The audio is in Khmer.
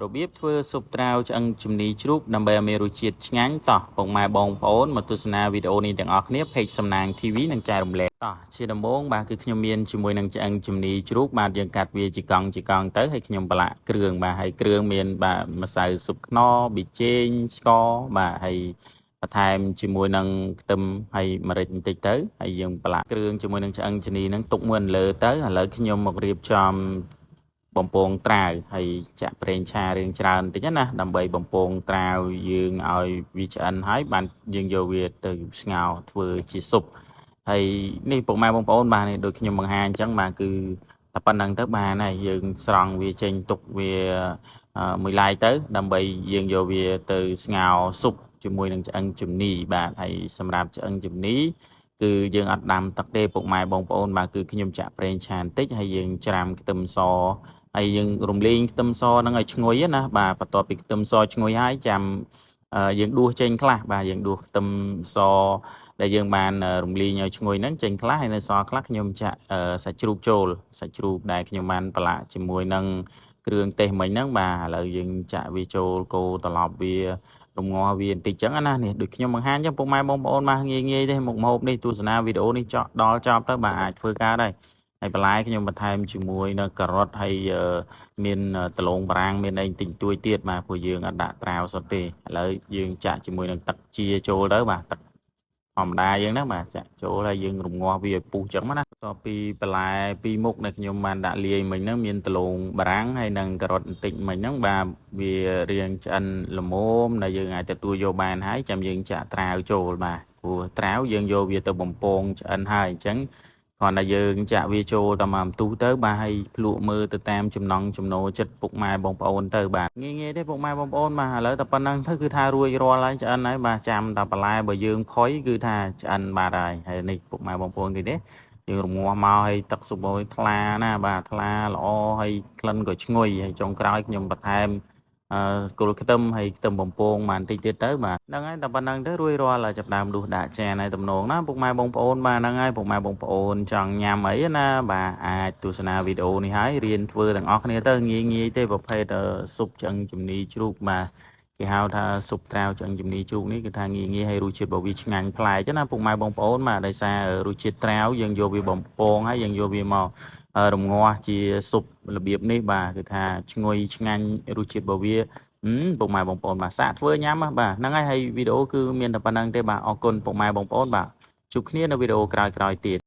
របៀបធ្វើស៊ុបត្រាវឆ្អឹងជំនីជ្រូកដើម្បីឲ្យមានរសជាតិឆ្ងាញ់តោះពុកម៉ែបងប្អូនមកទស្សនាវីដេអូនេះទាំងអស់គ្នា Page សំណាង TV និងចែករំលែកតោះជាដំបូងបាទគឺខ្ញុំមានជាមួយនឹងឆ្អឹងជំនីជ្រូកបាទយើងកាត់វាជាកង់ទៅហើយខ្ញុំប្រឡាក់គ្រឿងបាទហើយគ្រឿងមានបាទម្សៅស៊ុបខ្នុរប៊ីចេងស្ករបាទហើយបន្ថែមជាមួយនឹងខ្ទឹមហើយម្រេចបន្តិចទៅហើយយើងប្រឡាក់គ្រឿងជាមួយនឹងឆ្អឹងជំនីហ្នឹងទុកមួយលើទៅឥឡូវខ្ញុំមករៀបចំបំពងត្រាវហើយចាក់ប្រេងឆារៀងច្រើនបន្តិចណាដើម្បីបំពងត្រាវយើងឲ្យវាឆ្អិនហើយបានយើងយកវាទៅស្ងោរធ្វើជាស៊ុបហើយនេះពុកម៉ែបងប្អូនបាទនេះដូចខ្ញុំបង្ហាញអញ្ចឹងបាទគឺតែប៉ុណ្្នឹងទៅបានហើយយើងស្រង់វាចេញទុកវាមួយឡាយទៅដើម្បីយើងយកវាទៅស្ងោរស៊ុបជាមួយនឹងឆ្អឹងជំនីបាទហើយសម្រាប់ឆ្អឹងជំនីគឺយើងអត់ដាំទឹកទេពុកម៉ែបងប្អូនបាទគឺខ្ញុំចាក់ប្រេងឆាបន្តិចហើយយើងច្រាំខ្ទឹមសហើយយើងរំលែងខ្ទឹមសហ្នឹងឲ្យឈ្ងុយណាបាទបន្ទាប់ពីខ្ទឹមសឈ្ងុយហើយចាំយើងដួសចេញខ្លះបាទយើងដួសខ្ទឹមសដែលយើងបានរំលែងឲ្យឈ្ងុយហ្នឹងចេញខ្លះហើយនៅសល់ខ្លះខ្ញុំចាក់សាច់ជ្រូកចូលសាច់ជ្រូកដែលខ្ញុំបានប្រឡាក់ជាមួយនឹងគ្រឿងទេសមិញហ្នឹងបាទឥឡូវយើងចាក់វាចូលកូរត្រឡប់វារំងាស់វាបន្តិចចឹងណានេះដូចខ្ញុំបង្ហាញចឹងពុកម៉ែបងប្អូនបាទងាយទេមុខម្ហូបនេះទស្សនាវីដេអូនេះដល់ចប់ទៅបាទអាចធ្វើការដែរហើយបន្លែខ្ញុំបន្ថែមជាមួយនៅការ៉ុតហើយមានដលងបារាំងមានអីតិចតួចទៀតបាទព្រោះយើងអត់ដាក់ត្រាវសុទ្ធទេឥឡូវយើងចាក់ជាមួយនឹងទឹកជាចូលទៅបាទទឹកធម្មតាយើងណាបាទចាក់ចូលហើយយើងរំងាស់វាឲ្យពុះចឹងណាបន្ទាប់ពីបន្លែពីរមុខដែលខ្ញុំបានដាក់លាយមិញហ្នឹងមានដលងបារាំងហើយនិងការ៉ុតបន្តិចមិញហ្នឹងបាទវារៀងឆ្អិនល្មមដែលយើងអាចទទួលយកបានហើយចាំយើងចាក់ត្រាវចូលបាទព្រោះត្រាវយើងយកវាទៅបំពងឆ្អិនហើយអញ្ចឹងគ្រាន់តែយើងចាក់វាចូលតាមបន្ទុះទៅបាទហើយភ្លក់មើលទៅតាមចំណង់ចំណូលចិត្តពុកម៉ែបងប្អូនទៅបាទងាយទេពុកម៉ែបងប្អូនបាទឥឡូវតែប៉ុណ្្នឹងទៅគឺថារួចរាល់ហើយឆ្អិនហើយបាទចាំតែបន្លែបើយើងផុយគឺថាឆ្អិនបាទហើយនេះពុកម៉ែបងប្អូនឃើញទេយើងរងាស់មកហើយទឹកស៊ុបឲ្យថ្លាណាបាទថ្លាល្អហើយក្លិនក៏ឈ្ងុយហើយចុងក្រោយខ្ញុំបន្ថែមគល់ខ្ទឹមហើយខ្ទឹមបំពងបានតិចទៀតទៅបាទហ្នឹងហើយតែប៉ុណ្្នឹងទៅរួចរាល់ហើយចាប់ដើមដួសដាក់ចានហើយទំនងណាពុកម៉ែបងប្អូនបាទហ្នឹងហើយពុកម៉ែបងប្អូនចង់ញ៉ាំអីណាបាទអាចទស្សនាវីដេអូនេះហើយរៀនធ្វើទាំងអស់គ្នាទៅងាយទេប្រភេទស៊ុបឆ្អឹងជំនីជ្រូកបាទគេហៅថាស៊ុបត្រាវឆ្អឹងជំនីជ្រូកនេះគឺថាងាយហើយរសជាតិរបស់វាឆ្ងាញ់ប្លែកណាពុកម៉ែបងប្អូនបាទដោយសាររសជាតិត្រាវយើងយកវាបំពងហើយយើងយកវាមករំងាស់ជាស៊ុបរបៀបនេះបាទគឺថាឈ្ងុយឆ្ងាញ់រសជាតិរបស់វាពុកម៉ែបងប្អូនបាទសាកធ្វើញ៉ាំបាទហ្នឹងហើយវីដេអូគឺមានតែប៉ុណ្្នឹងទេបាទអរគុណពុកម៉ែបងប្អូនបាទជួបគ្នានៅវីដេអូក្រោយៗទៀត